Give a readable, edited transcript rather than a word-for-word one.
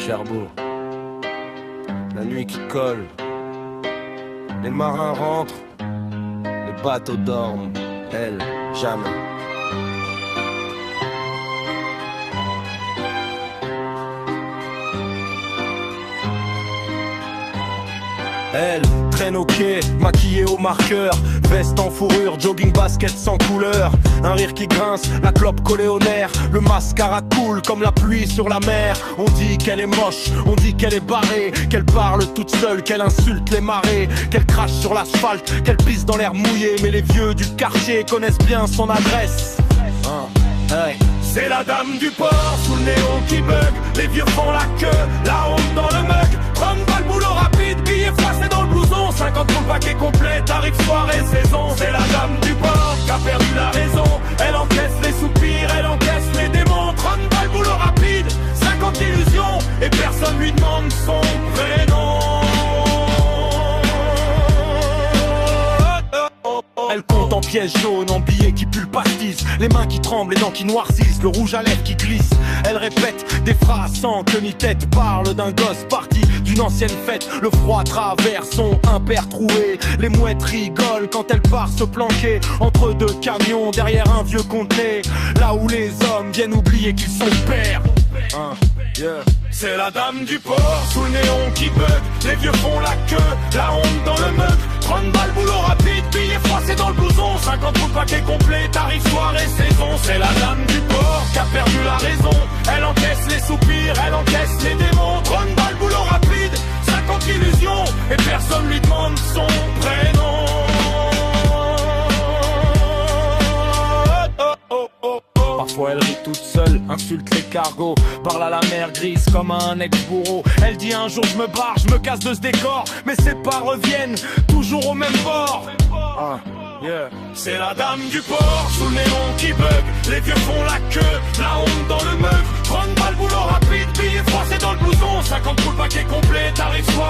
Cherbourg. La nuit qui colle, les marins rentrent, les bateaux dorment, elle, jamais. Elle traîne au quai, maquillée au marqueur, veste en fourrure, jogging basket sans couleur. Un rire qui grince, la clope collée au nerf, le mascara coule comme la pluie sur la mer. On dit qu'elle est moche, on dit qu'elle est barrée, qu'elle parle toute seule, qu'elle insulte les marées, qu'elle crache sur l'asphalte, qu'elle pisse dans l'air mouillé. Mais les vieux du quartier connaissent bien son adresse. Hey. C'est la dame du port, sous le néon qui bug. Les vieux font la queue, la honte dans le mug. 30 balles boulot rapide, billets froissés dans le blouson. 50 pour le paquet complet, tarif soirée saison. C'est la dame du port qui a perdu la raison. Elle encaisse les soupirs, elle encaisse les démons. 30 balles boulot rapide, 50 illusions. Et personne lui demande son prénom. Elle compte en pièces jaunes, en billets qui puent le pastis. Les mains qui tremblent, les dents qui noircissent, le rouge à lèvres qui glisse. Elle répète des phrases sans queue ni tête. Parle d'un gosse parti d'une ancienne fête. Le froid traverse son impair troué. Les mouettes rigolent quand elle part se planquer entre deux camions derrière un vieux conteneur. Là où les hommes viennent oublier qu'ils sont pères. C'est la dame du port, sous le néon qui bug. Les vieux font la queue, la honte dans le mug. 30 balles boulot rapide, billets froissés dans le blouson. 50 pour le paquet complet, tarif soirée saison. C'est la dame du port qui a perdu la raison. Elle encaisse les soupirs, elle encaisse les démons. 30 balles boulot rapide, 50 illusions. Et personne lui demande son prénom. Parfois elle rit toute seule, insulte les cargos, parle à la mer grise comme à un ex-bourreau. Elle dit un jour je me barre, je me casse de ce décor, mais ses pas reviennent toujours au même bord. C'est la dame du port, sous le néon qui bug. Les vieux font la queue, la honte dans le mug. 30 balles boulot rapide, billets froissés dans le blouson. 50 pour le paquet complet, tarif soirée.